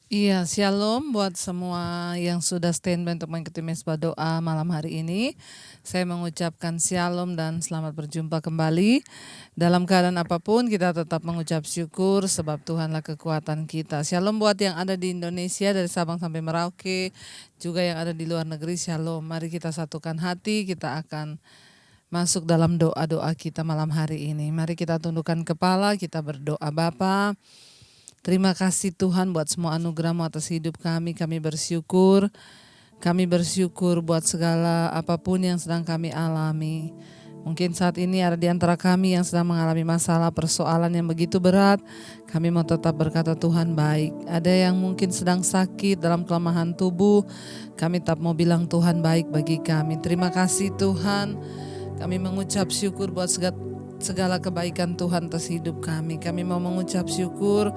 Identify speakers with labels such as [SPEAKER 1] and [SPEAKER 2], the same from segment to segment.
[SPEAKER 1] Iya, shalom buat semua yang sudah standby untuk mengikuti mesbah doa malam hari ini. Saya mengucapkan shalom dan selamat berjumpa kembali. Dalam keadaan apapun kita tetap mengucap syukur sebab Tuhanlah kekuatan kita. Shalom buat yang ada di Indonesia dari Sabang sampai Merauke, juga yang ada di luar negeri, shalom. Mari kita satukan hati, kita akan masuk dalam doa-doa kita malam hari ini. Mari kita tundukkan kepala, kita berdoa. Bapa, terima kasih Tuhan buat semua anugerah-Mu atas hidup kami. Kami bersyukur. Kami bersyukur buat segala apapun yang sedang kami alami. Mungkin saat ini ada di antara kami yang sedang mengalami masalah persoalan yang begitu berat. Kami mau tetap berkata Tuhan baik. Ada yang mungkin sedang sakit dalam kelemahan tubuh. Kami tetap mau bilang Tuhan baik bagi kami. Terima kasih Tuhan. Kami mengucap syukur buat segala kebaikan Tuhan atas hidup kami. Kami mau mengucap syukur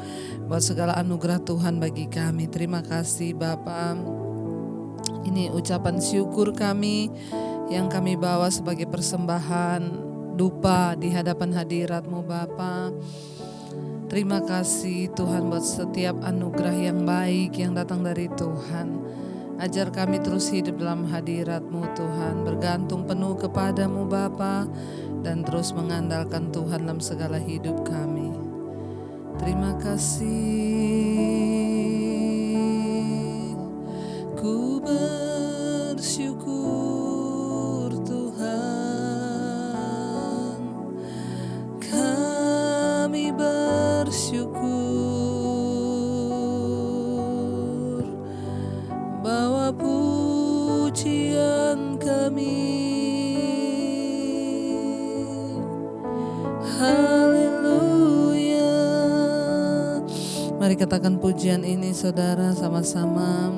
[SPEAKER 1] buat segala anugerah Tuhan bagi kami. Terima kasih Bapa. Ini ucapan syukur kami yang kami bawa sebagai persembahan dupa di hadapan hadirat-Mu Bapa. Terima kasih Tuhan buat setiap anugerah yang baik yang datang dari Tuhan. Ajar kami terus hidup dalam hadirat-Mu Tuhan, bergantung penuh kepada-Mu Bapa, dan terus mengandalkan Tuhan dalam segala hidup kami. Terima kasih. Ku bersyukur Tuhan, kami bersyukur, bawa pujian kami. Haleluya. Mari katakan pujian ini saudara sama-sama.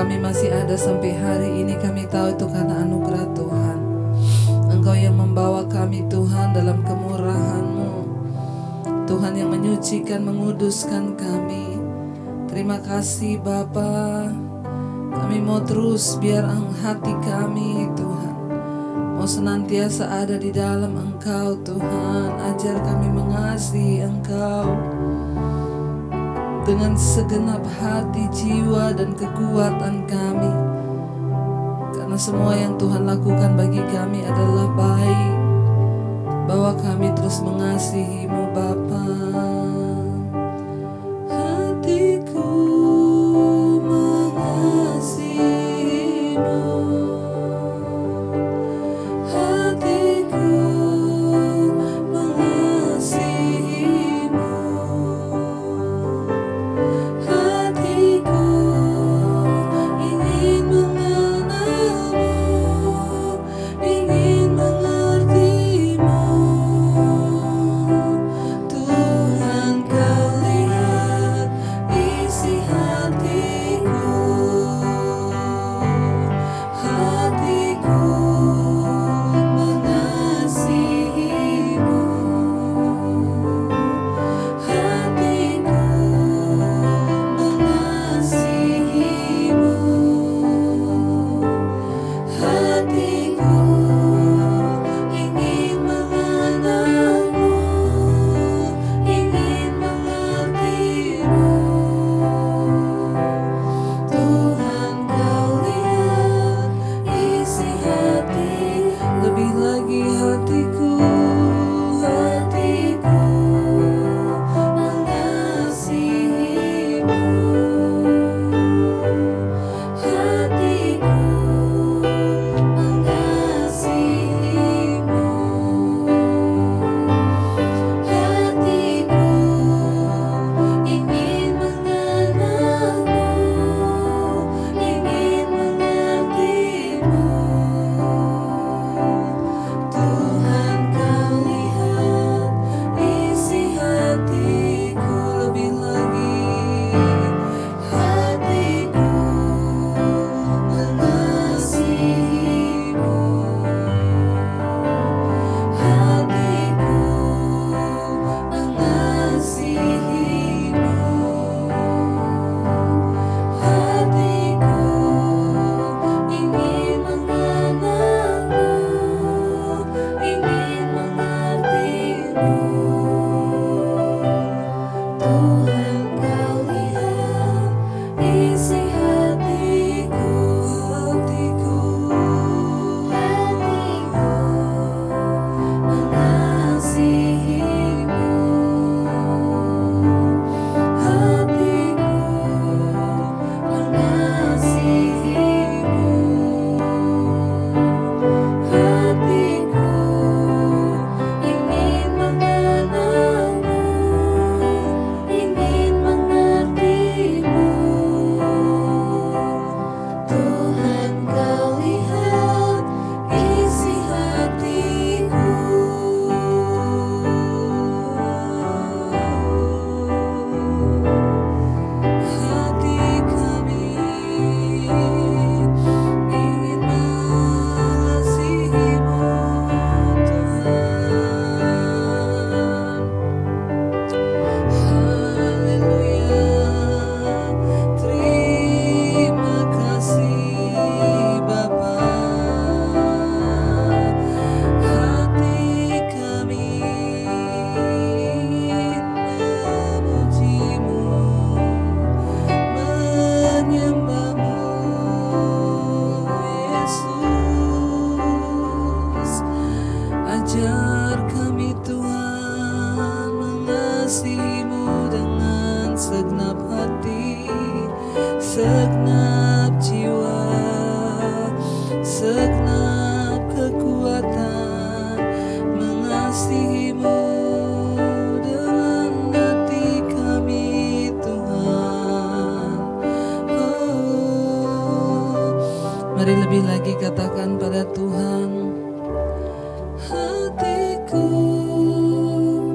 [SPEAKER 1] kami masih ada sampai hari ini, kami tahu itu karena anugerah Tuhan. Engkau yang membawa kami Tuhan dalam kemurahan-Mu, Tuhan yang menyucikan, menguduskan kami. Terima kasih Bapa. Kami mau terus biar hati kami Tuhan mau senantiasa ada di dalam Engkau Tuhan. Ajar kami mengasihi Engkau dengan segenap hati, jiwa, dan kekuatan kami. Karena semua yang Tuhan lakukan bagi kami adalah baik. Bawa kami terus mengasihi-Mu Bapa. Hatiku mengasihi-Mu, hatiku mengasihi-Mu, hatiku ingin mengenal-Mu, ingin mengerti-Mu. Tuhan, Kau lihat isi hatiku, hatiku mengasihi-Mu, hatiku mengasihi-Mu, hatiku ingin mengenal-Mu, ingin mengerti-Mu. Tuhan, Kau lihat isi hati, lebih lagi hatiku, hatiku mengasihi-Mu, hatiku mengasihi-Mu, hatiku ingin mengenal-Mu, ingin mengerti-Mu. Tuhan, Kau lihat isi hatiku, lebih lagi hatiku mengasihi-Mu, hatiku mengasihi-Mu, hatiku ingin mengenal-Mu, ingin mengerti-Mu. Tuhan, Kau lihat isi hatiku, hatiku, hatiku mengasihi-Mu, hatiku mengasihi-Mu, hatiku ingin mengenal-Mu, ingin mengerti-Mu. Tuhan, Kau lihat isi hatiku, hati kami ingin mengasihi-Mu, Tuhan. Haleluya. Terima kasih Bapa. Hati kami memuji-Mu, menyembah-Mu, Yesus. Ajar kami Tuhan mengasihi-Mu dengan segenap hati, segenap jiwa, segenap kekuatan. Mengasihi-Mu dengan hati kami Tuhan. Oh, mari lebih lagi katakan pada Tuhan, hatiku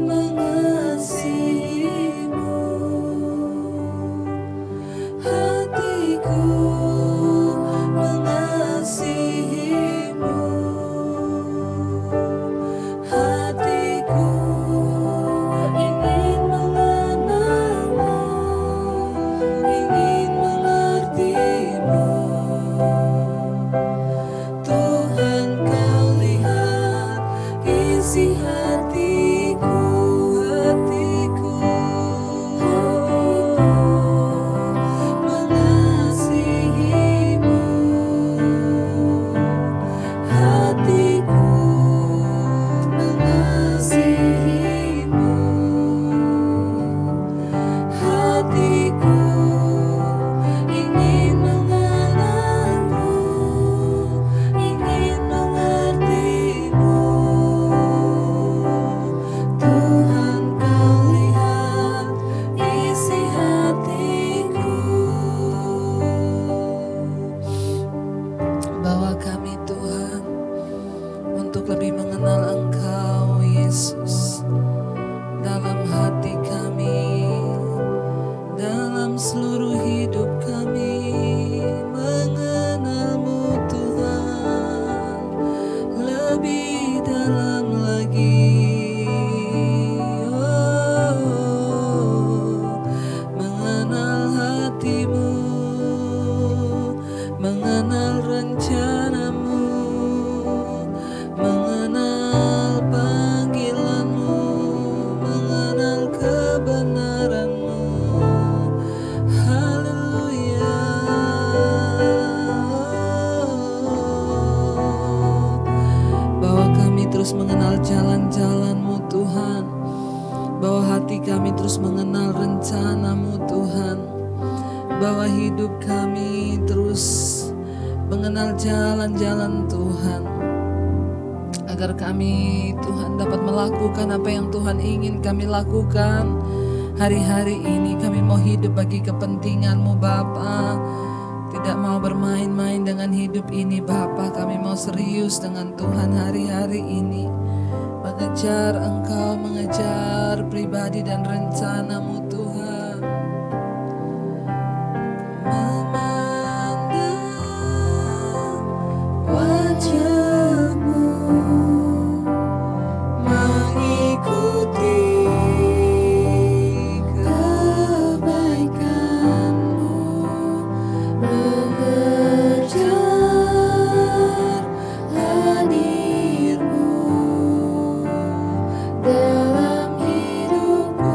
[SPEAKER 1] mengasihi-Mu, hatiku hidup kami terus mengenal jalan-jalan Tuhan, agar kami Tuhan dapat melakukan apa yang Tuhan ingin kami lakukan hari-hari ini. Kami mau hidup bagi kepentingan-Mu Bapa, tidak mau bermain-main dengan hidup ini Bapa. Kami mau serius dengan Tuhan hari-hari ini, mengejar Engkau, mengejar pribadi dan rencana-Mu Tuhan. Memandang wajah-Mu, mengikuti kebaikan-Mu, mengejar hadir-Mu dalam hidupku.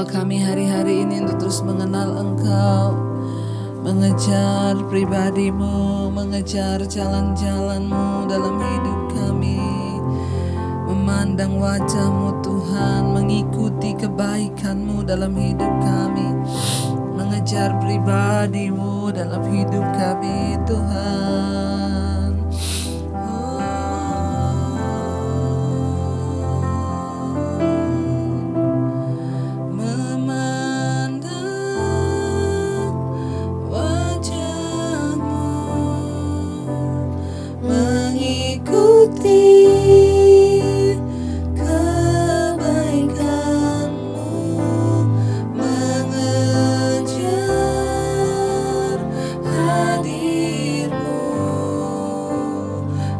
[SPEAKER 1] kami hari-hari ini untuk terus mengenal Engkau, mengejar pribadi-Mu, mengejar jalan-jalan-Mu dalam hidup kami, memandang wajah-Mu Tuhan, mengikuti kebaikan-Mu dalam hidup kami, mengejar pribadi-Mu dalam hidup kami Tuhan. mengikuti kebaikan-Mu, mengejar hadir-Mu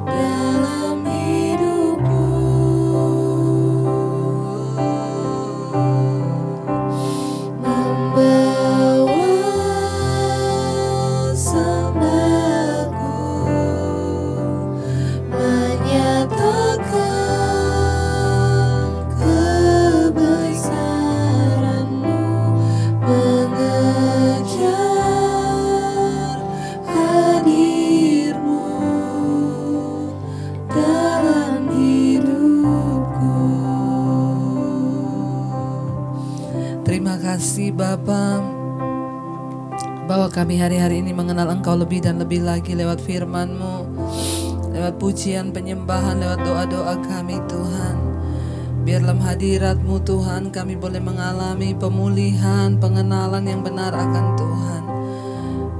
[SPEAKER 1] dalam hidupku, membawa sambaku, menyatakan kebesaran-Mu, mengejar hadir-Mu dalam hidupku. Terima kasih Bapa, bahwa kami hari-hari ini mengenal Engkau lebih dan lebih lagi lewat firman-Mu, lewat pujian, penyembahan, lewat doa-doa kami Tuhan. Biar dalam hadirat-Mu Tuhan kami boleh mengalami pemulihan, pengenalan yang benar akan Tuhan.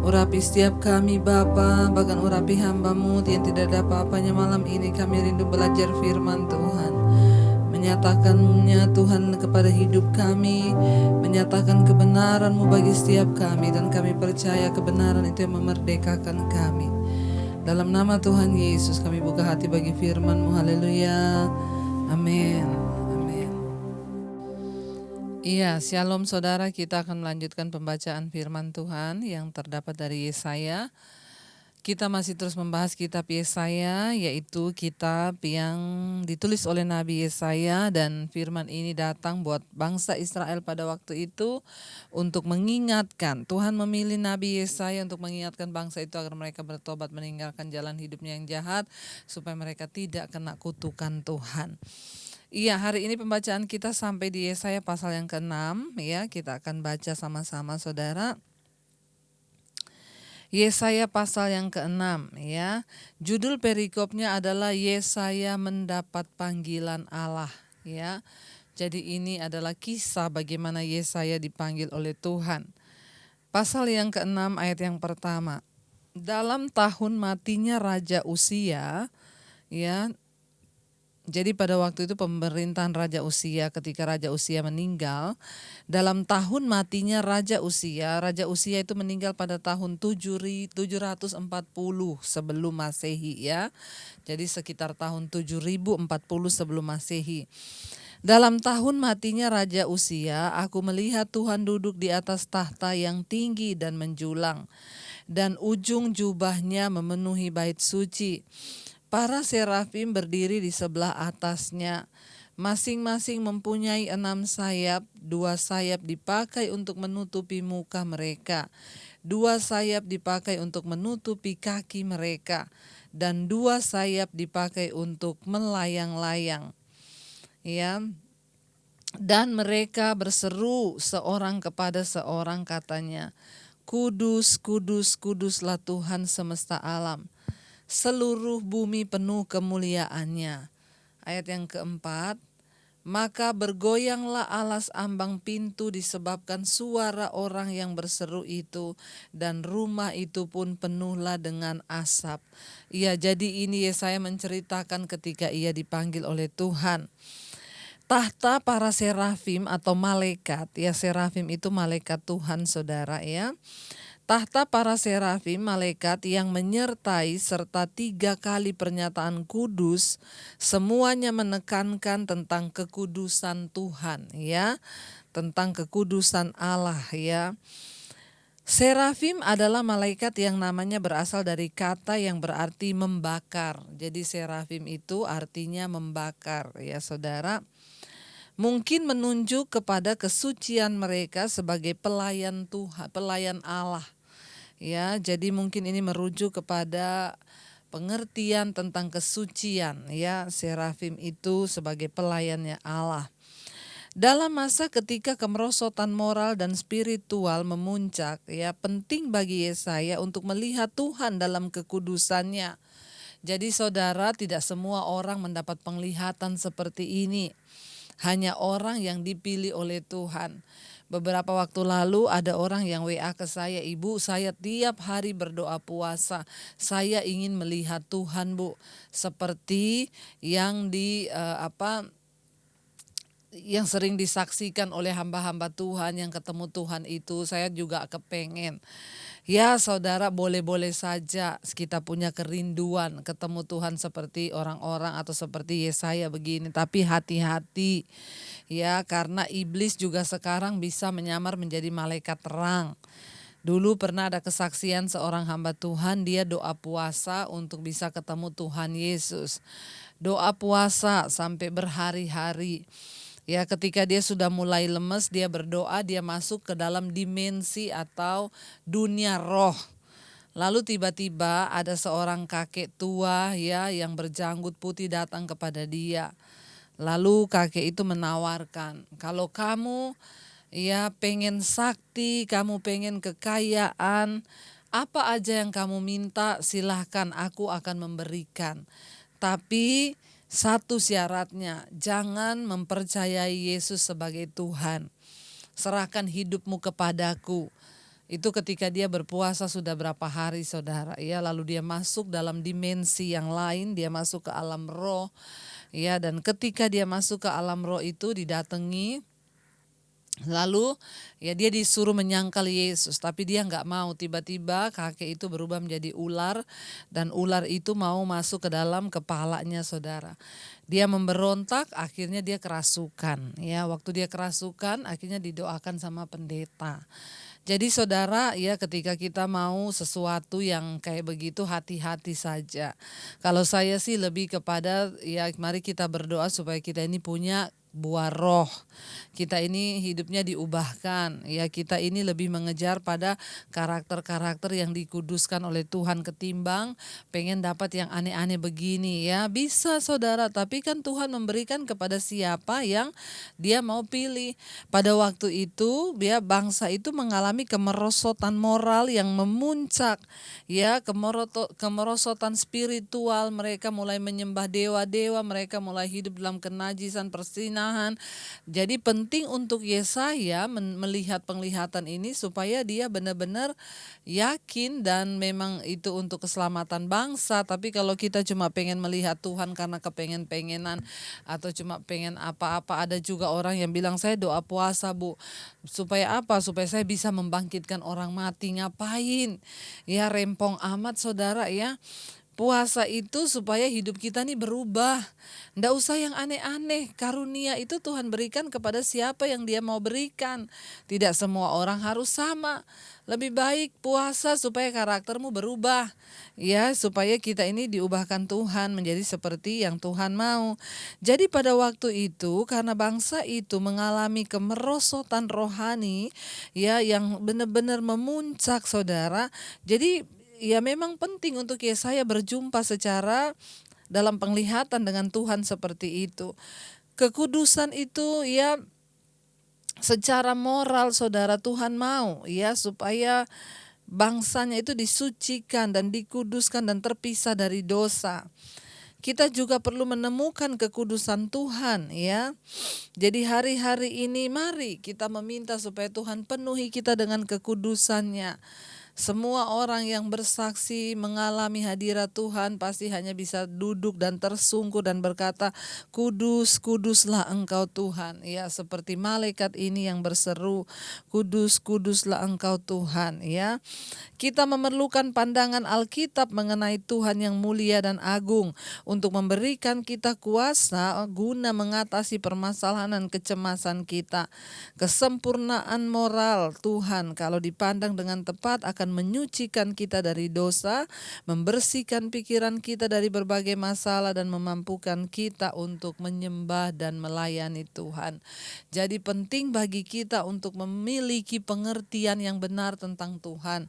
[SPEAKER 1] Urapi setiap kami Bapa, bahkan urapi hamba-Mu yang tidak ada apa-apanya malam ini. Kami rindu belajar firman Tuhan, menyatakannya Tuhan kepada hidup kami, menyatakan kebenaran-Mu bagi setiap kami, dan kami percaya kebenaran itu yang memerdekakan kami. Dalam nama Tuhan Yesus kami buka hati bagi firman-Mu. Haleluya. Amin. Amin. Iya, shalom saudara, kita akan melanjutkan pembacaan firman Tuhan yang terdapat dari Yesaya. Kita masih terus membahas kitab Yesaya, yaitu kitab yang ditulis oleh Nabi Yesaya, dan firman ini datang buat bangsa Israel pada waktu itu untuk mengingatkan. Tuhan memilih Nabi Yesaya untuk mengingatkan bangsa itu agar mereka bertobat, meninggalkan jalan hidupnya yang jahat, supaya mereka tidak kena kutukan Tuhan. Iya, hari ini pembacaan kita sampai di Yesaya pasal yang ke-6 ya. Kita akan baca sama-sama saudara. Yesaya pasal yang ke-6 ya. Judul perikopnya adalah Yesaya mendapat panggilan Allah ya. Jadi ini adalah kisah bagaimana Yesaya dipanggil oleh Tuhan. Pasal yang ke-6 ayat yang pertama. Dalam tahun matinya Raja Uzia ya. Jadi pada waktu itu pemerintahan Raja Uzia, ketika Raja Uzia meninggal, dalam tahun matinya Raja Uzia itu meninggal pada tahun 740 sebelum Masehi ya. Jadi sekitar tahun 7040 sebelum Masehi. Dalam tahun matinya Raja Uzia, aku melihat Tuhan duduk di atas tahta yang tinggi dan menjulang, dan ujung jubahnya memenuhi bait suci. Para serafim berdiri di sebelah atasnya, masing-masing mempunyai 6 sayap, 2 sayap dipakai untuk menutupi muka mereka, 2 sayap dipakai untuk menutupi kaki mereka, dan 2 sayap dipakai untuk melayang-layang. Ya. Dan mereka berseru seorang kepada seorang, katanya, Kudus, kudus, kuduslah Tuhan semesta alam. Seluruh bumi penuh kemuliaannya. Ayat yang keempat, maka bergoyanglah alas ambang pintu disebabkan suara orang yang berseru itu, dan rumah itu pun penuhlah dengan asap. Ya, jadi ini Yesaya menceritakan ketika ia dipanggil oleh Tuhan. Tahta para serafim atau malaikat, ya serafim itu malaikat Tuhan saudara ya. Tahta para serafim, malaikat yang menyertai serta 3 kali pernyataan kudus, semuanya menekankan tentang kekudusan Tuhan ya, tentang kekudusan Allah ya. Serafim adalah malaikat yang namanya berasal dari kata yang berarti membakar. Jadi serafim itu artinya membakar ya saudara. Mungkin menunjuk kepada kesucian mereka sebagai pelayan Tuhan, pelayan Allah. Ya, jadi mungkin ini merujuk kepada pengertian tentang kesucian ya, serafim itu sebagai pelayannya Allah. Dalam masa ketika kemerosotan moral dan spiritual memuncak ya, penting bagi Yesaya untuk melihat Tuhan dalam kekudusannya. Jadi saudara, tidak semua orang mendapat penglihatan seperti ini. hanya orang yang dipilih oleh Tuhan. Beberapa waktu lalu ada orang yang WA ke saya, "Ibu, saya tiap hari berdoa puasa. Saya ingin melihat Tuhan, Bu." Seperti yang yang sering disaksikan oleh hamba-hamba Tuhan yang ketemu Tuhan itu, saya juga kepengen. Ya saudara, boleh-boleh saja kita punya kerinduan ketemu Tuhan seperti orang-orang atau seperti Yesaya begini. Tapi hati-hati ya, karena iblis juga sekarang bisa menyamar menjadi malaikat terang. Dulu pernah ada kesaksian seorang hamba Tuhan, dia doa puasa untuk bisa ketemu Tuhan Yesus. Doa puasa sampai berhari-hari. Ya, ketika dia sudah mulai lemes, dia berdoa, dia masuk ke dalam dimensi atau dunia roh. Lalu tiba-tiba ada seorang kakek tua ya yang berjanggut putih datang kepada dia. Lalu kakek itu menawarkan, "Kalau kamu ya pengen sakti, kamu pengen kekayaan, apa aja yang kamu minta silahkan, aku akan memberikan. Tapi satu syaratnya, jangan mempercayai Yesus sebagai Tuhan. Serahkan hidupmu kepadaku." Itu ketika dia berpuasa sudah berapa hari saudara ya, lalu dia masuk dalam dimensi yang lain, dia masuk ke alam roh ya, dan ketika dia masuk ke alam roh itu didatangi. Lalu ya dia disuruh menyangkal Yesus, tapi dia nggak mau. Tiba-tiba kakek itu berubah menjadi ular dan ular itu mau masuk ke dalam kepalanya saudara. Dia memberontak, akhirnya dia kerasukan. Ya, waktu dia kerasukan, akhirnya didoakan sama pendeta. Jadi saudara ya, ketika kita mau sesuatu yang kayak begitu, hati-hati saja. Kalau saya sih lebih kepada ya mari kita berdoa supaya kita ini punya buah roh. Kita ini hidupnya diubahkan. Ya, kita ini lebih mengejar pada karakter-karakter yang dikuduskan oleh Tuhan ketimbang pengen dapat yang aneh-aneh begini ya. Bisa saudara, tapi kan Tuhan memberikan kepada siapa yang dia mau pilih. Pada waktu itu ya bangsa itu mengalami kemerosotan moral yang memuncak. Ya, kemerosotan spiritual, mereka mulai menyembah dewa-dewa, mereka mulai hidup dalam kenajisan, persinahan. Jadi penting untuk Yesaya melihat penglihatan ini supaya dia benar-benar yakin dan memang itu untuk keselamatan bangsa. Tapi kalau kita cuma pengen melihat Tuhan karena kepengen-pengenan atau cuma pengen apa-apa, ada juga orang yang bilang, "Saya doa puasa, Bu. Supaya apa? Supaya saya bisa membangkitkan orang mati." Ngapain? Ya rempong amat saudara ya. Puasa itu supaya hidup kita nih berubah. Nggak usah yang aneh-aneh. Karunia itu Tuhan berikan kepada siapa yang dia mau berikan. Tidak semua orang harus sama. Lebih baik puasa supaya karaktermu berubah. Ya, supaya kita ini diubahkan Tuhan menjadi seperti yang Tuhan mau. Jadi pada waktu itu karena bangsa itu mengalami kemerosotan rohani ya yang benar-benar memuncak saudara. Jadi ya memang penting untuk Yesaya berjumpa secara dalam penglihatan dengan Tuhan seperti itu. Kekudusan itu ya secara moral saudara Tuhan mau ya supaya bangsanya itu disucikan dan dikuduskan dan terpisah dari dosa. Kita juga perlu menemukan kekudusan Tuhan ya. Jadi hari-hari ini mari kita meminta supaya Tuhan penuhi kita dengan kekudusannya. Semua orang yang bersaksi mengalami hadirat Tuhan pasti hanya bisa duduk dan tersungkur dan berkata, "Kudus, kuduslah Engkau Tuhan." Ya, seperti malaikat ini yang berseru, "Kudus, kuduslah Engkau Tuhan." Ya. Kita memerlukan pandangan Alkitab mengenai Tuhan yang mulia dan agung untuk memberikan kita kuasa guna mengatasi permasalahan dan kecemasan kita. Kesempurnaan moral Tuhan kalau dipandang dengan tepat akan menyucikan kita dari dosa, membersihkan pikiran kita dari berbagai masalah dan memampukan kita untuk menyembah dan melayani Tuhan. Jadi penting bagi kita untuk memiliki pengertian yang benar tentang Tuhan.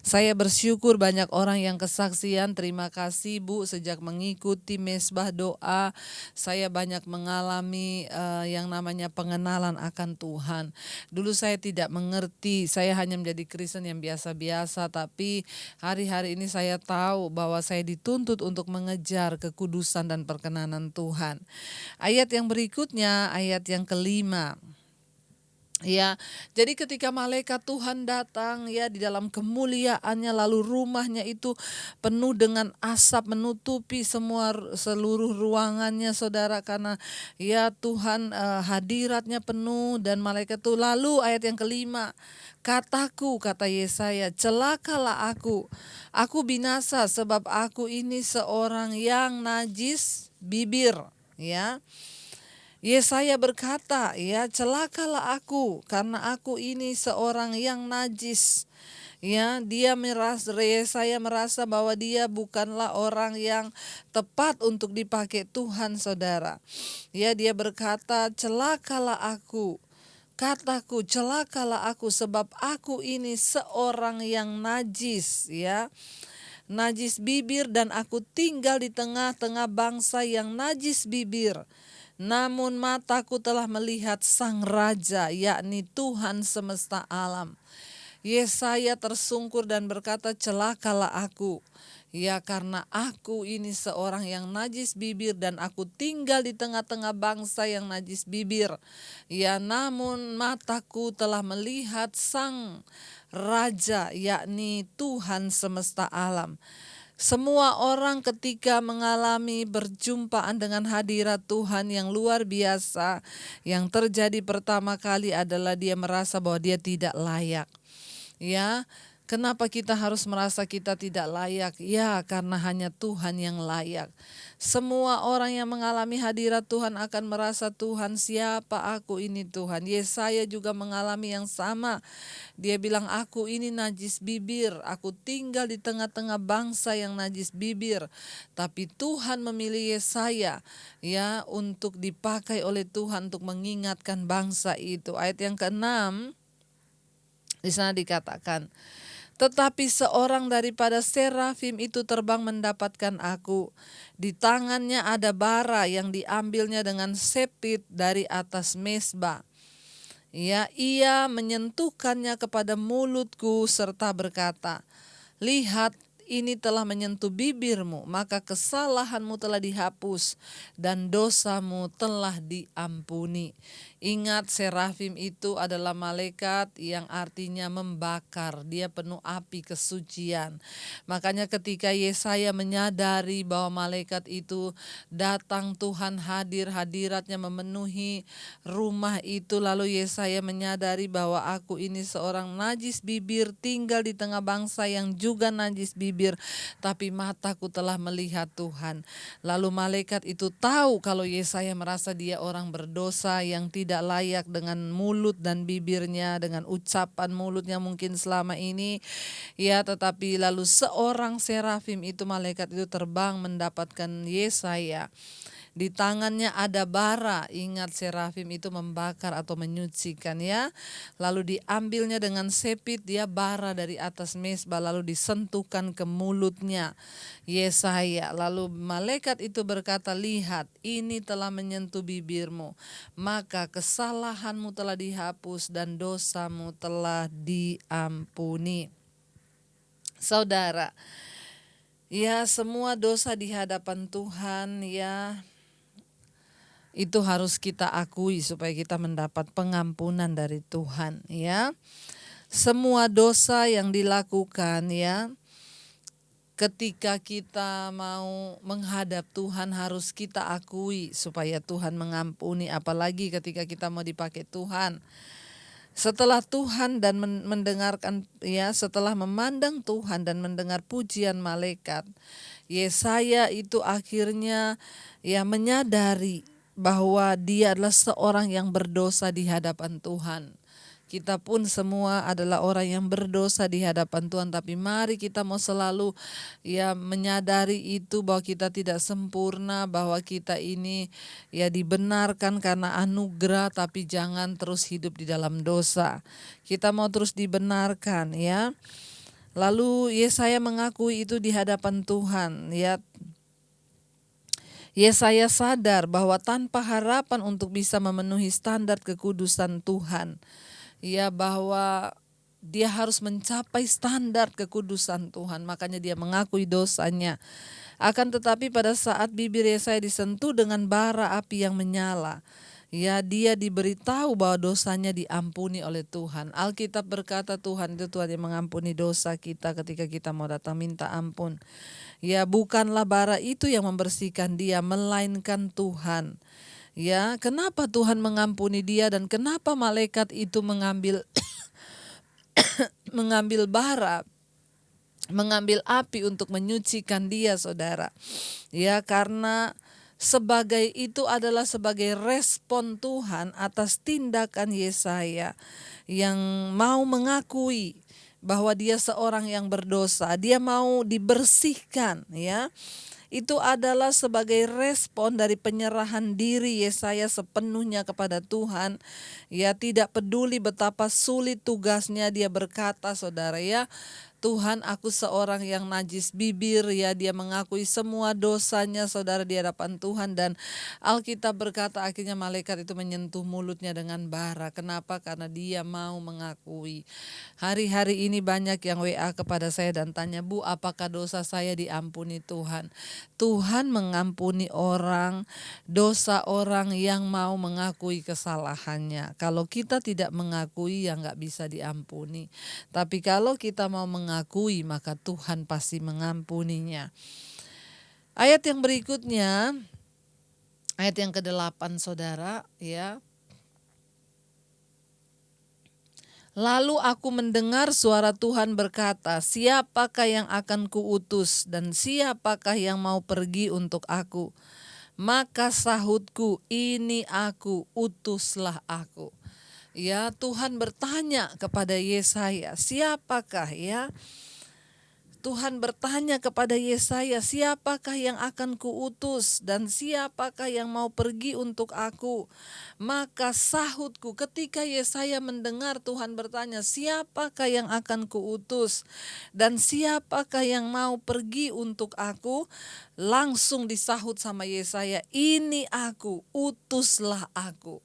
[SPEAKER 1] Saya bersyukur banyak orang yang kesaksian. Terima kasih Bu, sejak mengikuti mesbah doa saya banyak mengalami yang namanya pengenalan akan Tuhan. Dulu saya tidak mengerti, saya hanya menjadi Kristen yang biasa-biasa biasa, tapi hari-hari ini saya tahu bahwa saya dituntut untuk mengejar kekudusan dan perkenanan Tuhan. Ayat yang berikutnya, ayat yang kelima. Ya, jadi ketika malaikat Tuhan datang ya di dalam kemuliaannya, lalu rumahnya itu penuh dengan asap menutupi seluruh ruangannya, saudara, karena ya Tuhan hadiratnya penuh dan malaikat itu. Lalu ayat yang kelima, kataku, kata Yesaya, celakalah aku binasa sebab aku ini seorang yang najis bibir, ya. Yesaya berkata, ya, celakalah aku karena aku ini seorang yang najis. Ya, Yesaya merasa bahwa dia bukanlah orang yang tepat untuk dipakai Tuhan, saudara. Ya, dia berkata, celakalah aku. Kataku, celakalah aku sebab aku ini seorang yang najis, ya. Najis bibir dan aku tinggal di tengah-tengah bangsa yang najis bibir. Namun mataku telah melihat Sang Raja, yakni Tuhan semesta alam. Yesaya tersungkur dan berkata, celakalah aku. Ya, karena aku ini seorang yang najis bibir dan aku tinggal di tengah-tengah bangsa yang najis bibir. Ya, namun mataku telah melihat Sang Raja, yakni Tuhan semesta alam. Semua orang ketika mengalami berjumpaan dengan hadirat Tuhan yang luar biasa, yang terjadi pertama kali adalah dia merasa bahwa dia tidak layak. Ya, kenapa kita harus merasa kita tidak layak? Ya, karena hanya Tuhan yang layak. Semua orang yang mengalami hadirat Tuhan akan merasa, Tuhan, siapa aku ini, Tuhan? Yesaya juga mengalami yang sama. Dia bilang, aku ini najis bibir, aku tinggal di tengah-tengah bangsa yang najis bibir. Tapi Tuhan memilih Yesaya, ya, untuk dipakai oleh Tuhan untuk mengingatkan bangsa itu. Ayat yang ke-6 di sana dikatakan, tetapi seorang daripada serafim itu terbang mendapatkan aku. Di tangannya ada bara yang diambilnya dengan sepit dari atas mezbah. Ya, ia menyentuhkannya kepada mulutku serta berkata, lihat, ini telah menyentuh bibirmu, maka kesalahanmu telah dihapus dan dosamu telah diampuni. Ingat, serafim itu adalah malaikat yang artinya membakar. Dia penuh api kesucian. Makanya ketika Yesaya menyadari bahwa malaikat itu datang, Tuhan hadir, hadiratnya memenuhi rumah itu. Lalu Yesaya menyadari bahwa aku ini seorang najis bibir, tinggal di tengah bangsa yang juga najis bibir, tapi mataku telah melihat Tuhan. Lalu malaikat itu tahu kalau Yesaya merasa dia orang berdosa yang tidak layak dengan mulut dan bibirnya, dengan ucapan mulutnya mungkin selama ini, ya, tetapi lalu seorang serafim itu, malaikat itu terbang mendapatkan Yesaya. Di tangannya ada bara. Ingat, serafim itu membakar atau menyucikan, ya. Lalu diambilnya dengan sepit dia bara dari atas mezbah, lalu disentuhkan ke mulutnya Yesaya. Lalu malaikat itu berkata, lihat, ini telah menyentuh bibirmu, maka kesalahanmu telah dihapus dan dosamu telah diampuni. Saudara, ya, semua dosa di hadapan Tuhan, ya, itu harus kita akui supaya kita mendapat pengampunan dari Tuhan, ya. Semua dosa yang dilakukan, ya, ketika kita mau menghadap Tuhan harus kita akui supaya Tuhan mengampuni, apalagi ketika kita mau dipakai Tuhan. Setelah Tuhan dan mendengarkan, ya, setelah memandang Tuhan dan mendengar pujian malaikat, Yesaya itu akhirnya, ya, menyadari bahwa dia adalah seorang yang berdosa di hadapan Tuhan. Kita pun semua adalah orang yang berdosa di hadapan Tuhan, tapi mari kita mau selalu, ya, menyadari itu bahwa kita tidak sempurna, bahwa kita ini, ya, dibenarkan karena anugerah, tapi jangan terus hidup di dalam dosa. Kita mau terus dibenarkan, ya. Lalu Yesaya mengakui itu di hadapan Tuhan, ya. Yesaya sadar bahwa tanpa harapan untuk bisa memenuhi standar kekudusan Tuhan, ya, bahwa dia harus mencapai standar kekudusan Tuhan, makanya dia mengakui dosanya. Akan tetapi pada saat bibir Yesaya disentuh dengan bara api yang menyala, ya, dia diberitahu bahwa dosanya diampuni oleh Tuhan. Alkitab berkata Tuhan itu Tuhan yang mengampuni dosa kita ketika kita mau datang minta ampun. Ya, bukanlah bara itu yang membersihkan dia, melainkan Tuhan. Ya, kenapa Tuhan mengampuni dia dan kenapa malaikat itu mengambil bara, mengambil api untuk menyucikan dia, saudara. Ya, karena sebagai respon Tuhan atas tindakan Yesaya yang mau mengakui bahwa dia seorang yang berdosa, dia mau dibersihkan, ya. Itu adalah sebagai respon dari penyerahan diri Yesaya sepenuhnya kepada Tuhan. Ya, tidak peduli betapa sulit tugasnya, dia berkata, saudara, ya, Tuhan, aku seorang yang najis bibir, ya, dia mengakui semua dosanya, saudara, di hadapan Tuhan. Dan Alkitab berkata akhirnya malaikat itu menyentuh mulutnya dengan bara. Kenapa? Karena dia mau mengakui. Hari-hari ini banyak yang WA kepada saya dan tanya, Bu, apakah dosa saya diampuni Tuhan? Tuhan mengampuni orang, dosa orang yang mau mengakui kesalahannya. Kalau kita tidak mengakui, ya nggak bisa diampuni. Tapi kalau kita mau mengakui, maka Tuhan pasti mengampuninya. Ayat yang berikutnya, ayat yang ke-8, saudara, ya. Lalu aku mendengar suara Tuhan berkata, siapakah yang akan kuutus dan siapakah yang mau pergi untuk aku? Maka sahutku, ini aku, utuslah aku. Ya, Tuhan bertanya kepada Yesaya, siapakah, ya? Tuhan bertanya kepada Yesaya, siapakah yang akan kuutus dan siapakah yang mau pergi untuk aku? Maka sahutku, ketika Yesaya mendengar Tuhan bertanya, siapakah yang akan kuutus dan siapakah yang mau pergi untuk aku? Langsung disahut sama Yesaya, ini aku, utuslah aku.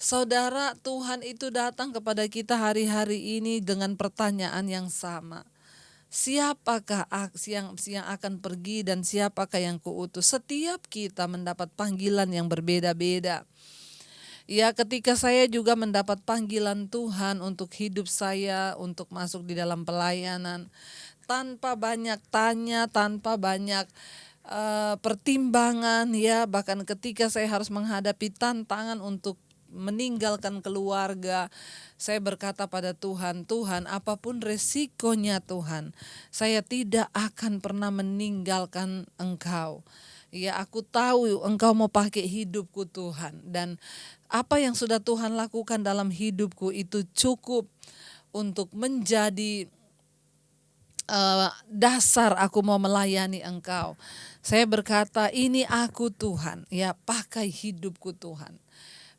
[SPEAKER 1] Saudara, Tuhan itu datang kepada kita hari-hari ini dengan pertanyaan yang sama. Siapakah yang akan pergi dan siapakah yang kuutus? Setiap kita mendapat panggilan yang berbeda-beda. Ya, ketika saya juga mendapat panggilan Tuhan untuk hidup saya, untuk masuk di dalam pelayanan, tanpa banyak tanya, tanpa banyak pertimbangan, ya, bahkan ketika saya harus menghadapi tantangan untuk meninggalkan keluarga, saya berkata pada Tuhan, Tuhan, apapun resikonya Tuhan, saya tidak akan pernah meninggalkan Engkau. Ya, aku tahu Engkau mau pakai hidupku Tuhan, dan apa yang sudah Tuhan lakukan dalam hidupku itu cukup untuk menjadi dasar aku mau melayani Engkau. Saya berkata, ini aku Tuhan, ya, pakai hidupku Tuhan.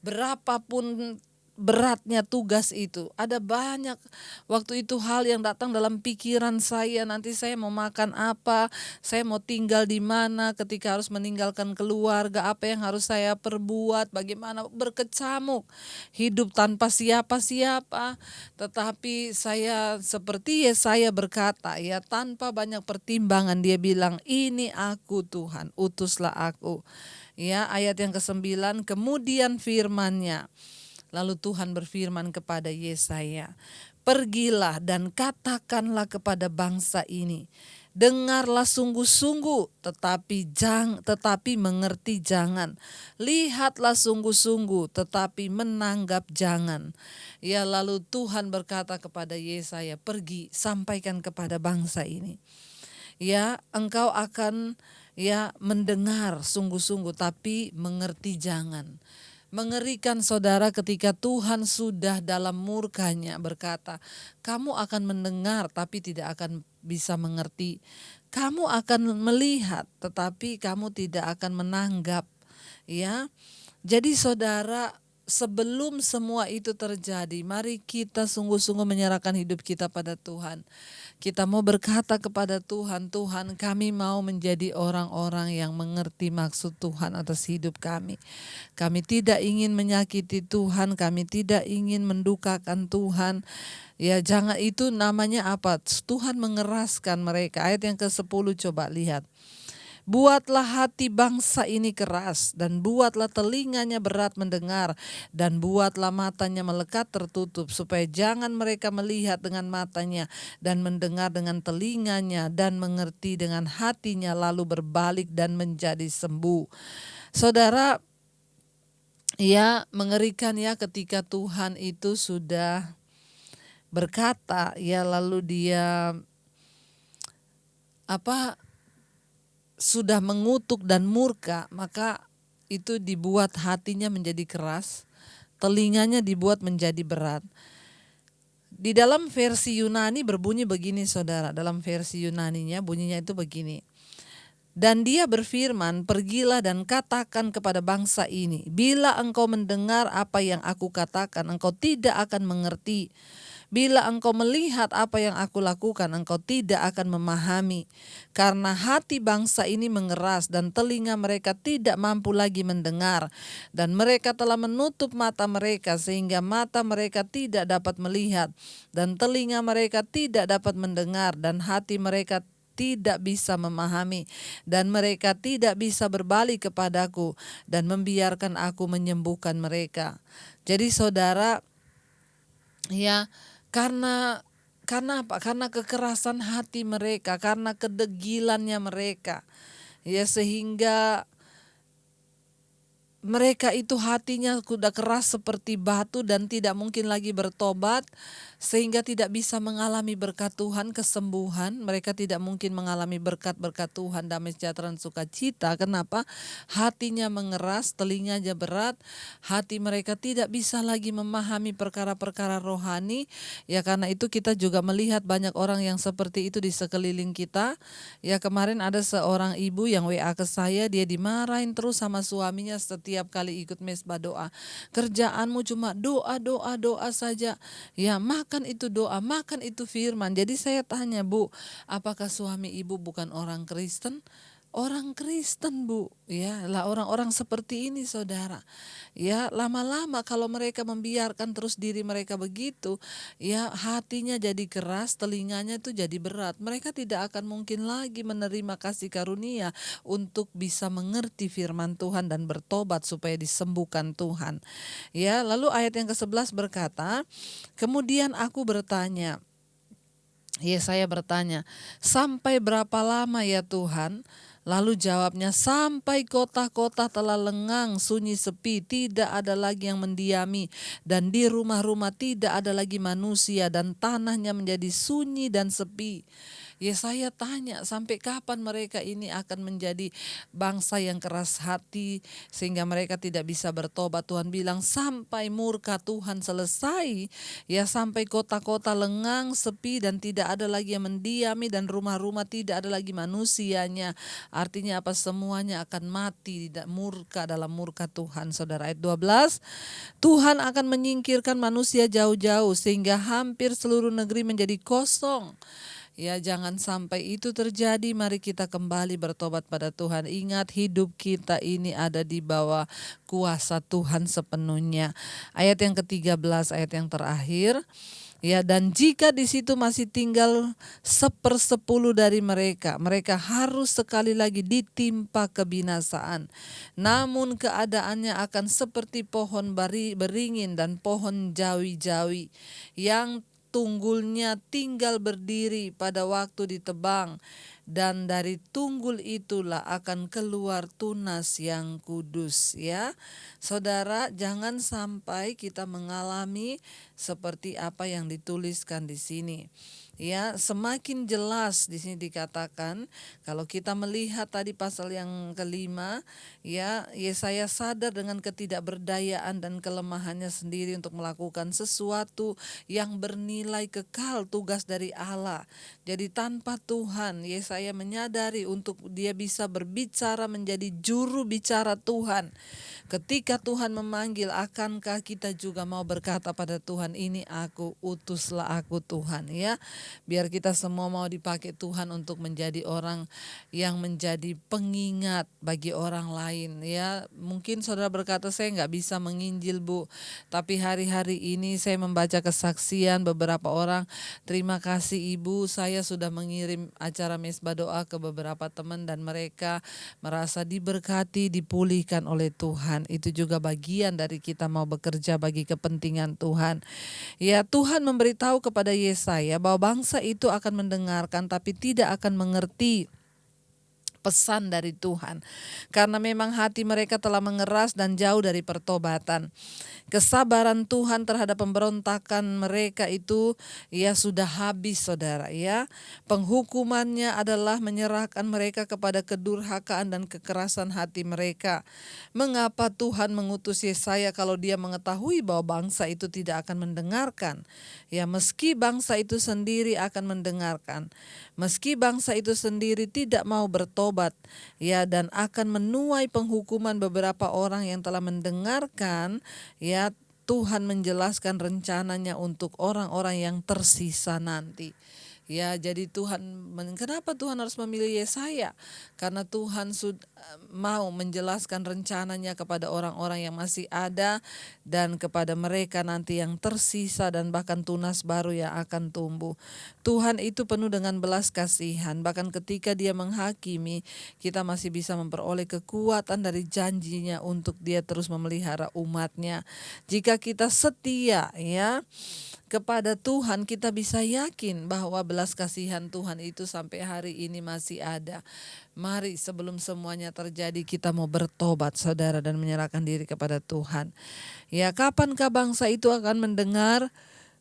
[SPEAKER 1] Berapapun beratnya tugas itu, ada banyak waktu itu hal yang datang dalam pikiran saya, nanti saya mau makan apa, saya mau tinggal di mana ketika harus meninggalkan keluarga, apa yang harus saya perbuat, bagaimana, berkecamuk, hidup tanpa siapa-siapa. Tetapi saya seperti Yesaya berkata, ya, tanpa banyak pertimbangan dia bilang, ini aku Tuhan, utuslah aku. Ya, ayat yang ke-9, kemudian firman-Nya. Lalu Tuhan berfirman kepada Yesaya, pergilah dan katakanlah kepada bangsa ini, dengarlah sungguh-sungguh, tetapi mengerti jangan. Lihatlah sungguh-sungguh, tetapi menanggap jangan. Ya, lalu Tuhan berkata kepada Yesaya, pergi, sampaikan kepada bangsa ini. Ya, engkau akan, ya, mendengar sungguh-sungguh, tapi mengerti jangan. Mengerikan, saudara, ketika Tuhan sudah dalam murkanya berkata, kamu akan mendengar tapi tidak akan bisa mengerti. Kamu akan melihat tetapi kamu tidak akan menanggap. Ya, jadi saudara, sebelum semua itu terjadi, mari kita sungguh-sungguh menyerahkan hidup kita pada Tuhan. Kita mau berkata kepada Tuhan, Tuhan, kami mau menjadi orang-orang yang mengerti maksud Tuhan atas hidup kami. Kami tidak ingin menyakiti Tuhan, kami tidak ingin mendukakan Tuhan. Ya, jangan, itu namanya apa? Tuhan mengeraskan mereka. Ayat yang ke-10 coba lihat. Buatlah hati bangsa ini keras, dan buatlah telinganya berat mendengar, dan buatlah matanya melekat tertutup, supaya jangan mereka melihat dengan matanya, dan mendengar dengan telinganya, dan mengerti dengan hatinya, lalu berbalik dan menjadi sembuh. Saudara, ya mengerikan ya ketika Tuhan itu sudah berkata, ya lalu dia sudah mengutuk dan murka, maka itu dibuat hatinya menjadi keras, telinganya dibuat menjadi berat. Di dalam versi Yunani berbunyi begini saudara, dalam versi Yunaninya bunyinya itu begini. Dan dia berfirman, pergilah dan katakan kepada bangsa ini, bila engkau mendengar apa yang aku katakan, engkau tidak akan mengerti. Bila engkau melihat apa yang aku lakukan, engkau tidak akan memahami. Karena hati bangsa ini mengeras dan telinga mereka tidak mampu lagi mendengar. Dan mereka telah menutup mata mereka sehingga mata mereka tidak dapat melihat. Dan telinga mereka tidak dapat mendengar dan hati mereka tidak bisa memahami, dan mereka tidak bisa berbalik kepadaku dan membiarkan aku menyembuhkan mereka. Jadi saudara, ya, karena apa? Karena kekerasan hati mereka, karena kedegilannya mereka. Ya, sehingga mereka itu hatinya sudah keras seperti batu dan tidak mungkin lagi bertobat, sehingga tidak bisa mengalami berkat Tuhan, kesembuhan. Mereka tidak mungkin mengalami berkat-berkat Tuhan, damai sejahtera dan sukacita. Kenapa? Hatinya mengeras, telinganya berat, hati mereka tidak bisa lagi memahami perkara-perkara rohani. Ya, karena itu kita juga melihat banyak orang yang seperti itu di sekeliling kita. Ya, kemarin ada seorang ibu yang WA ke saya, dia dimarahin terus sama suaminya setiap kali ikut mesbah doa. Kerjaanmu cuma doa saja. Ya, makan itu doa, makan itu firman. Jadi saya tanya, Bu, apakah suami ibu bukan orang Kristen? Orang Kristen, Bu. Ya, lah orang-orang seperti ini saudara. Ya, lama-lama kalau mereka membiarkan terus diri mereka begitu, ya hatinya jadi keras, telinganya itu jadi berat. Mereka tidak akan mungkin lagi menerima kasih karunia untuk bisa mengerti firman Tuhan dan bertobat supaya disembuhkan Tuhan. Ya, lalu ayat yang ke-11 berkata, kemudian aku bertanya, saya bertanya, sampai berapa lama ya Tuhan? Lalu jawabnya, sampai kota-kota telah lengang, sunyi sepi, tidak ada lagi yang mendiami, dan di rumah-rumah tidak ada lagi manusia, dan tanahnya menjadi sunyi dan sepi. Ya, saya tanya, sampai kapan mereka ini akan menjadi bangsa yang keras hati sehingga mereka tidak bisa bertobat? Tuhan bilang sampai murka Tuhan selesai, ya sampai kota-kota lengang, sepi dan tidak ada lagi yang mendiami, dan rumah-rumah tidak ada lagi manusianya. Artinya apa? Semuanya akan mati dalam murka Tuhan. Saudara, ayat 12, Tuhan akan menyingkirkan manusia jauh-jauh sehingga hampir seluruh negeri menjadi kosong. Ya, jangan sampai itu terjadi. Mari kita kembali bertobat pada Tuhan. Ingat, hidup kita ini ada di bawah kuasa Tuhan sepenuhnya. Ayat yang ke-13, ayat yang terakhir. Ya, dan jika di situ masih tinggal 1/10 dari mereka, mereka harus sekali lagi ditimpa kebinasaan. Namun keadaannya akan seperti pohon beringin dan pohon jawi-jawi yang tunggulnya tinggal berdiri pada waktu ditebang, dan dari tunggul itulah akan keluar tunas yang kudus. Ya, saudara, jangan sampai kita mengalami seperti apa yang dituliskan di sini. Ya, semakin jelas di sini dikatakan kalau kita melihat tadi pasal yang kelima, ya, Yesaya sadar dengan ketidakberdayaan dan kelemahannya sendiri untuk melakukan sesuatu yang bernilai kekal, tugas dari Allah. Jadi tanpa Tuhan, Yesaya menyadari untuk dia bisa berbicara menjadi juru bicara Tuhan. Ketika Tuhan memanggil, akankah kita juga mau berkata pada Tuhan, ini aku, utuslah aku Tuhan, ya. Biar kita semua mau dipakai Tuhan untuk menjadi orang yang menjadi pengingat bagi orang lain, ya. Mungkin saudara berkata, saya nggak bisa menginjil, Bu, tapi hari-hari ini saya membaca kesaksian beberapa orang. Terima kasih Ibu, saya sudah mengirim acara mesbah doa ke beberapa teman dan mereka merasa diberkati, dipulihkan oleh Tuhan. Itu juga bagian dari kita mau bekerja bagi kepentingan Tuhan. Ya, Tuhan memberitahu kepada Yesaya bahwa bangsa itu akan mendengarkan tapi tidak akan mengerti pesan dari Tuhan, karena memang hati mereka telah mengeras dan jauh dari pertobatan. Kesabaran Tuhan terhadap pemberontakan mereka itu ya sudah habis, saudara, ya. Penghukumannya adalah menyerahkan mereka kepada kedurhakaan dan kekerasan hati mereka. Mengapa Tuhan mengutus Yesaya kalau dia mengetahui bahwa bangsa itu tidak akan mendengarkan? Ya, meski bangsa itu sendiri akan mendengarkan, meski bangsa itu sendiri tidak mau bertobat, ya, dan akan menuai penghukuman beberapa orang yang telah mendengarkan, ya, Tuhan menjelaskan rencananya untuk orang-orang yang tersisa nanti. Ya, jadi kenapa Tuhan harus memilih Yesaya? Karena Tuhan mau menjelaskan rencananya kepada orang-orang yang masih ada dan kepada mereka nanti yang tersisa dan bahkan tunas baru yang akan tumbuh. Tuhan itu penuh dengan belas kasihan, bahkan ketika dia menghakimi, kita masih bisa memperoleh kekuatan dari janjinya untuk dia terus memelihara umatnya. Jika kita setia, ya, kepada Tuhan, kita bisa yakin bahwa belas kasihan Tuhan itu sampai hari ini masih ada. Mari sebelum semuanya terjadi kita mau bertobat, saudara, dan menyerahkan diri kepada Tuhan. Ya, kapankah bangsa itu akan mendengar?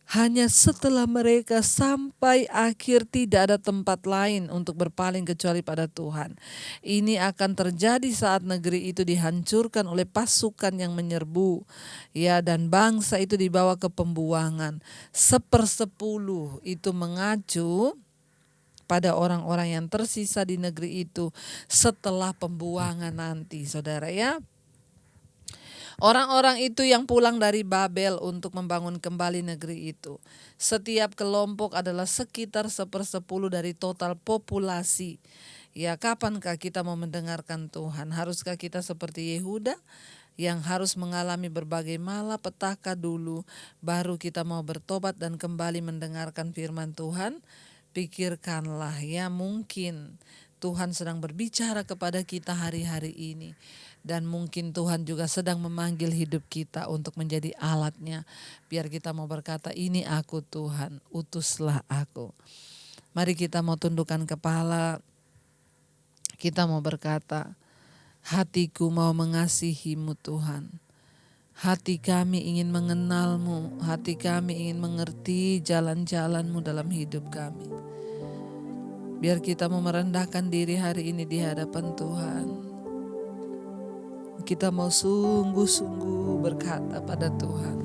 [SPEAKER 1] Hanya setelah mereka sampai akhir tidak ada tempat lain untuk berpaling kecuali pada Tuhan. Ini akan terjadi saat negeri itu dihancurkan oleh pasukan yang menyerbu, ya, dan bangsa itu dibawa ke pembuangan. 1/10 itu mengacu pada orang-orang yang tersisa di negeri itu setelah pembuangan nanti, saudara, ya. Orang-orang itu yang pulang dari Babel untuk membangun kembali negeri itu. Setiap kelompok adalah sekitar 1/10 dari total populasi. Ya, kapankah kita mau mendengarkan Tuhan? Haruskah kita seperti Yehuda yang harus mengalami berbagai malapetaka dulu, baru kita mau bertobat dan kembali mendengarkan firman Tuhan? Pikirkanlah, ya, mungkin Tuhan sedang berbicara kepada kita hari-hari ini. Dan mungkin Tuhan juga sedang memanggil hidup kita untuk menjadi alatnya. Biar kita mau berkata, ini aku Tuhan, utuslah aku. Mari kita mau tundukkan kepala. Kita mau berkata, hatiku mau mengasihi-Mu Tuhan. Hati kami ingin mengenal-Mu. Hati kami ingin mengerti jalan-jalan-Mu dalam hidup kami. Biar kita mau merendahkan diri hari ini di hadapan Tuhan. Kita mau sungguh-sungguh berkata pada Tuhan,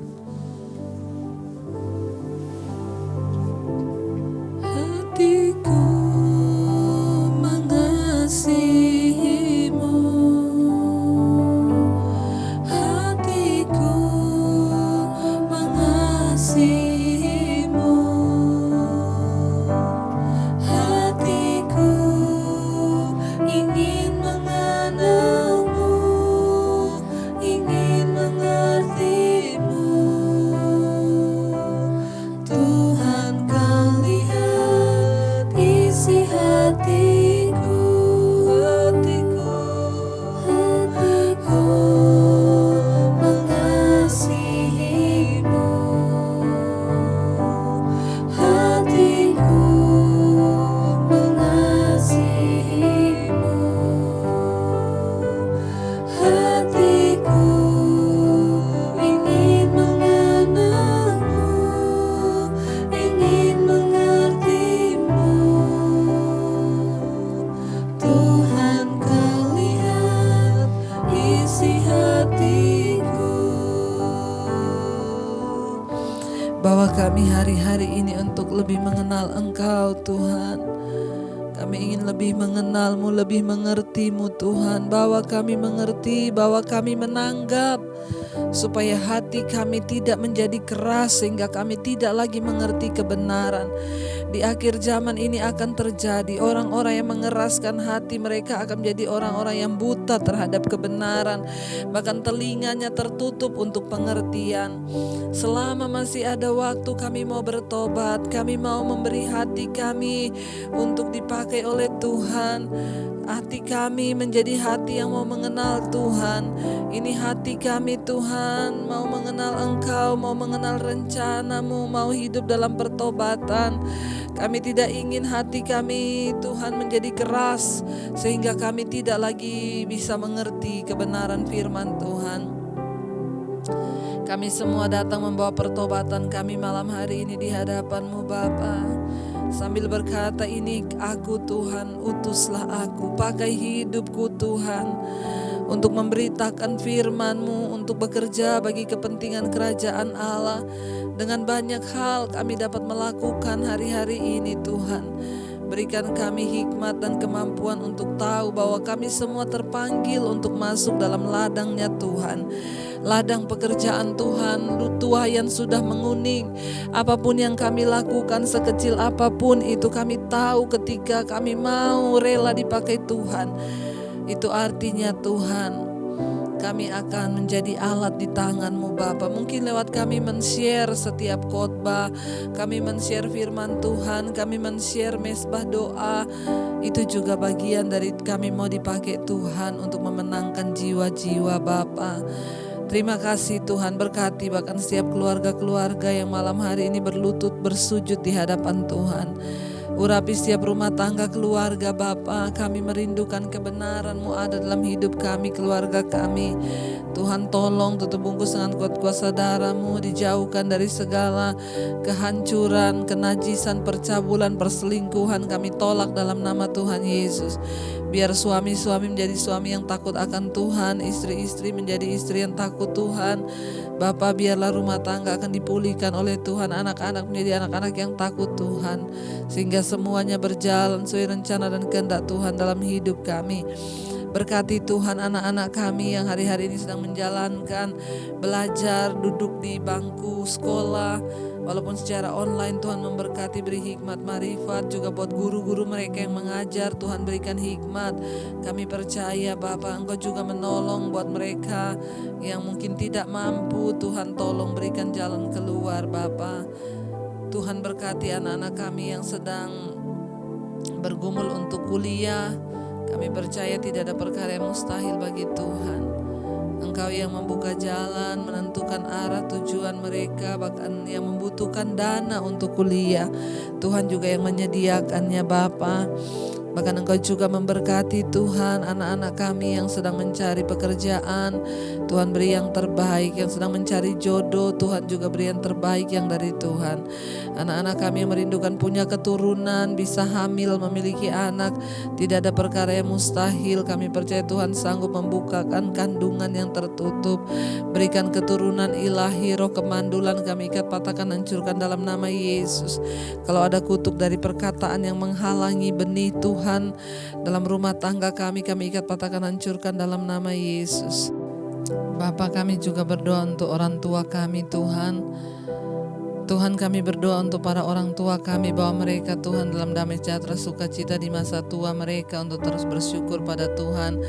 [SPEAKER 1] hatiku mengasihi-Mu, hatiku mengasihi-Mu, hatiku ingin mengenal-Mu, ingin mengerti-Mu. kami hari-hari ini untuk lebih mengenal Engkau Tuhan. Kami ingin lebih mengenal-Mu, lebih mengerti-Mu Tuhan. Bawa kami mengerti, bawa kami menanggap, supaya hati kami tidak menjadi keras sehingga kami tidak lagi mengerti kebenaran. Di akhir zaman ini akan terjadi orang-orang yang mengeraskan hati mereka akan menjadi orang-orang yang buta terhadap kebenaran, bahkan telinganya tertutup untuk pengertian. Selama masih ada waktu, kami mau bertobat, kami mau memberi hati kami untuk dipakai oleh Tuhan. Hati kami menjadi hati yang mau mengenal Tuhan. Ini hati kami Tuhan, mau mengenal Engkau, mau mengenal rencana-Mu, mau hidup dalam pertobatan. Kami tidak ingin hati kami Tuhan menjadi keras sehingga kami tidak lagi bisa mengerti kebenaran firman Tuhan. Kami semua datang membawa pertobatan kami malam hari ini di hadapan-Mu Bapa. Sambil berkata, ini aku Tuhan, utuslah aku, pakai hidupku Tuhan, untuk memberitakan firman-Mu, untuk bekerja bagi kepentingan kerajaan Allah. Dengan banyak hal kami dapat melakukan hari-hari ini Tuhan. Berikan kami hikmat dan kemampuan untuk tahu bahwa kami semua terpanggil untuk masuk dalam ladangnya Tuhan. Ladang pekerjaan Tuhan, tuayan sudah menguning. Apapun yang kami lakukan, sekecil apapun itu, kami tahu ketika kami mau rela dipakai Tuhan, itu artinya Tuhan, kami akan menjadi alat di tangan-Mu Bapa. Mungkin lewat kami men-share setiap khotbah, kami men-share firman Tuhan, kami men-share mesbah doa, itu juga bagian dari kami mau dipakai Tuhan untuk memenangkan jiwa-jiwa Bapa. Terima kasih Tuhan, berkati bahkan setiap keluarga-keluarga yang malam hari ini berlutut bersujud di hadapan Tuhan. Urapi setiap rumah tangga keluarga Bapa. Kami merindukan kebenaran-Mu ada dalam hidup kami, keluarga kami. Tuhan tolong tutup bungkus dengan kuat kuasa darah-Mu, dijauhkan dari segala kehancuran, kenajisan, percabulan, perselingkuhan. Kami tolak dalam nama Tuhan Yesus. Biar suami-suami menjadi suami yang takut akan Tuhan, istri-istri menjadi istri yang takut Tuhan. Bapa, biarlah rumah tangga akan dipulihkan oleh Tuhan, anak-anak menjadi anak-anak yang takut Tuhan, sehingga semuanya berjalan sesuai rencana dan kehendak Tuhan dalam hidup kami. Berkati Tuhan anak-anak kami yang hari-hari ini sedang menjalankan belajar, duduk di bangku sekolah, walaupun secara online. Tuhan memberkati, beri hikmat, marifat juga buat guru-guru mereka yang mengajar. Tuhan berikan hikmat. Kami percaya Bapa, Engkau juga menolong buat mereka yang mungkin tidak mampu. Tuhan tolong berikan jalan keluar Bapa. Tuhan berkati anak-anak kami yang sedang bergumul untuk kuliah. Kami percaya tidak ada perkara yang mustahil bagi Tuhan. Engkau yang membuka jalan, menentukan arah tujuan mereka, bahkan yang membutuhkan dana untuk kuliah, Tuhan juga yang menyediakannya Bapa. Bahkan Engkau juga memberkati Tuhan anak-anak kami yang sedang mencari pekerjaan. Tuhan beri yang terbaik, yang sedang mencari jodoh, Tuhan juga beri yang terbaik yang dari Tuhan. Anak-anak kami yang merindukan punya keturunan, bisa hamil, memiliki anak, tidak ada perkara yang mustahil. Kami percaya Tuhan sanggup membukakan kandungan yang tertutup. Berikan keturunan ilahi, roh kemandulan kami ikat, patahkan, hancurkan dalam nama Yesus. Kalau ada kutuk dari perkataan yang menghalangi benih Tuhan dalam rumah tangga kami ikat, patahkan, hancurkan dalam nama Yesus. Bapa, kami juga berdoa untuk orang tua kami Tuhan. Tuhan, kami berdoa untuk para orang tua kami, bahwa mereka Tuhan dalam damai sejahtera sukacita di masa tua mereka, untuk terus bersyukur pada Tuhan,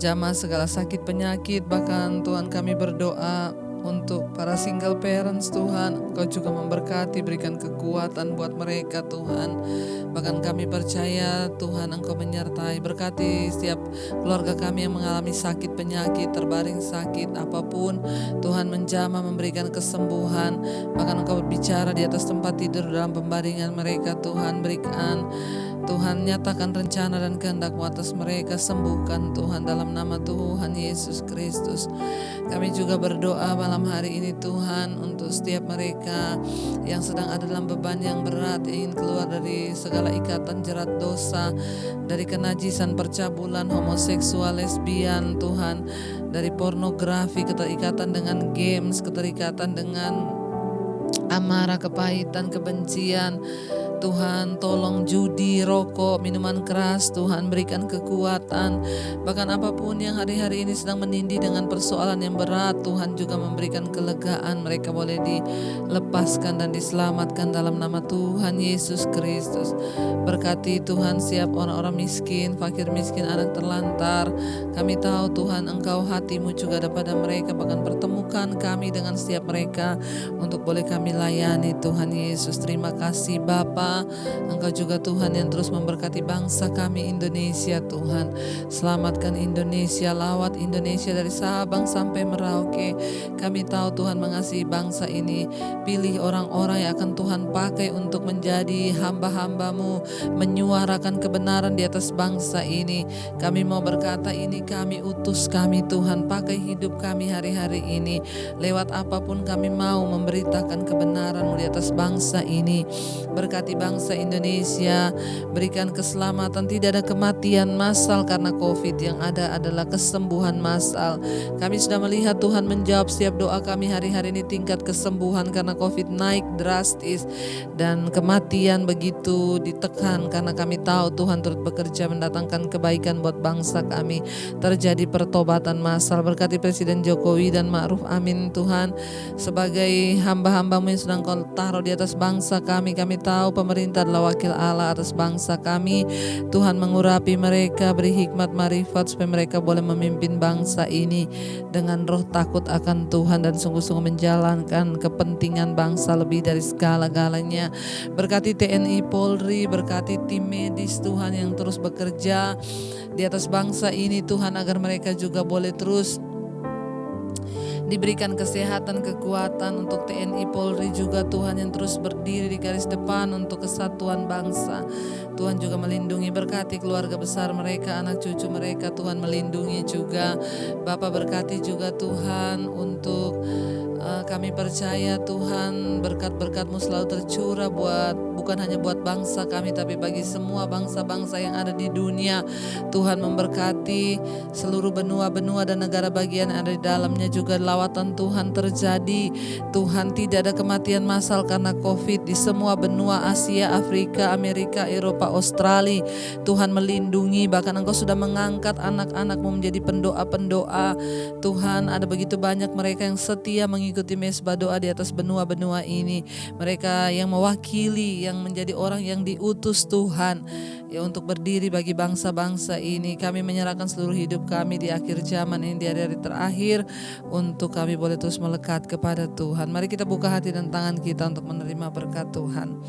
[SPEAKER 1] jamah segala sakit penyakit. Bahkan Tuhan, kami berdoa untuk para single parents Tuhan, Engkau juga memberkati, berikan kekuatan buat mereka Tuhan. Bahkan kami percaya Tuhan Engkau menyertai, berkati setiap keluarga kami yang mengalami sakit penyakit, terbaring sakit apapun, Tuhan menjamah, memberikan kesembuhan. Bahkan Engkau berbicara di atas tempat tidur dalam pembaringan mereka Tuhan, berikan Tuhan, nyatakan rencana dan kehendak-Mu atas mereka, sembuhkan Tuhan dalam nama Tuhan Yesus Kristus. Kami juga berdoa malam hari ini Tuhan untuk setiap mereka yang sedang ada dalam beban yang berat, ingin keluar dari segala ikatan jerat dosa, dari kenajisan, percabulan, homoseksual, lesbian Tuhan, dari pornografi, keterikatan dengan games, keterikatan dengan amarah, kepahitan, kebencian. Tuhan tolong judi, rokok, minuman keras, Tuhan berikan kekuatan. Bahkan apapun yang hari-hari ini sedang menindih dengan persoalan yang berat, Tuhan juga memberikan kelegaan. Mereka boleh dilepaskan dan diselamatkan dalam nama Tuhan Yesus Kristus. Berkati Tuhan siap orang-orang miskin, fakir miskin, anak terlantar. Kami tahu Tuhan Engkau hatimu juga ada pada mereka. Bahkan pertemukan kami dengan setiap mereka untuk boleh kami layani Tuhan Yesus. Terima kasih Bapa. Engkau juga Tuhan yang terus memberkati bangsa kami Indonesia Tuhan. Selamatkan Indonesia, lawat Indonesia dari Sabang sampai Merauke. Kami tahu Tuhan mengasihi bangsa ini. Pilih orang-orang yang akan Tuhan pakai untuk menjadi hamba-hambamu, menyuarakan kebenaran di atas bangsa ini. Kami mau berkata ini kami utus kami Tuhan, pakai hidup kami hari-hari ini. Lewat apapun kami mau memberitakan kebenaran-Mu di atas bangsa ini. Berkati bangsa Indonesia, berikan keselamatan, tidak ada kematian massal karena COVID, yang ada adalah kesembuhan massal. Kami sudah melihat Tuhan menjawab setiap doa kami hari-hari ini. Tingkat kesembuhan karena COVID naik drastis dan kematian begitu ditekan karena kami tahu Tuhan turut bekerja mendatangkan kebaikan buat bangsa kami. Terjadi pertobatan massal. Berkati Presiden Jokowi dan Ma'ruf Amin Tuhan, sebagai hamba-hambamu yang sedang Kau taruh di atas bangsa kami. Kami tahu pemerintah adalah wakil Allah atas bangsa kami. Tuhan mengurapi mereka, beri hikmat marifat supaya mereka boleh memimpin bangsa ini dengan roh takut akan Tuhan dan sungguh-sungguh menjalankan kepentingan bangsa lebih dari segala-galanya. Berkati TNI Polri, berkati tim medis Tuhan yang terus bekerja di atas bangsa ini Tuhan, agar mereka juga boleh terus diberikan kesehatan, kekuatan. Untuk TNI Polri juga Tuhan yang terus berdiri di garis depan untuk kesatuan bangsa. Tuhan juga melindungi, berkati keluarga besar mereka, anak cucu mereka, Tuhan melindungi juga. Bapa berkati juga Tuhan untuk kami percaya Tuhan berkat-berkat-Mu selalu tercurah bukan hanya buat bangsa kami, tapi bagi semua bangsa-bangsa yang ada di dunia. Tuhan memberkati seluruh benua-benua dan negara bagian yang ada di dalamnya juga. Lawatan Tuhan terjadi. Tuhan, tidak ada kematian massal karena COVID di semua benua Asia, Afrika, Amerika, Eropa, Australia. Tuhan melindungi, bahkan Engkau sudah mengangkat anak-anak-Mu menjadi pendoa-pendoa. Tuhan, ada begitu banyak mereka yang setia mengikuti mesbah doa di atas benua-benua ini. Mereka yang mewakili, yang menjadi orang yang diutus Tuhan ya untuk berdiri bagi bangsa-bangsa ini. Kami menyerahkan seluruh hidup kami di akhir zaman ini, di hari-hari terakhir, untuk kami boleh terus melekat kepada Tuhan. Mari kita buka hati dan tangan kita untuk menerima berkat Tuhan.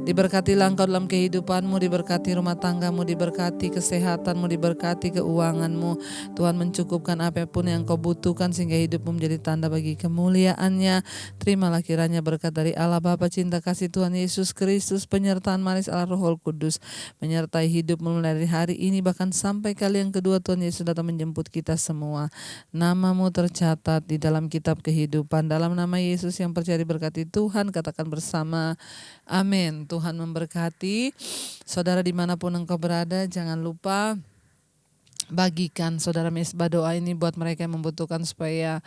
[SPEAKER 1] Diberkatilah engkau dalam kehidupanmu, diberkati rumah tanggamu, diberkati kesehatanmu, diberkati keuanganmu. Tuhan mencukupkan apapun yang kau butuhkan sehingga hidupmu menjadi tanda bagi kemuliaannya. Terimalah kiranya berkat dari Allah Bapa, cinta kasih Tuhan Yesus Kristus, penyertaan manis Allah Roh Kudus menyertai hidupmu mulai dari hari ini bahkan sampai kali yang kedua Tuhan Yesus datang menjemput kita semua. Namamu tercatat di dalam kitab kehidupan. Dalam nama Yesus yang percaya diberkati Tuhan, katakan bersama amin. Tuhan memberkati. Saudara dimanapun engkau berada, jangan lupa bagikan saudara mesbah doa ini buat mereka yang membutuhkan, supaya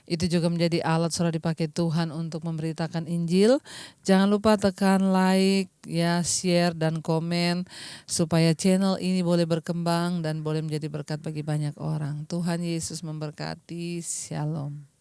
[SPEAKER 1] itu juga menjadi alat saudara dipakai Tuhan untuk memberitakan Injil. Jangan lupa tekan like, ya, share dan komen supaya channel ini boleh berkembang dan boleh menjadi berkat bagi banyak orang. Tuhan Yesus memberkati. Shalom.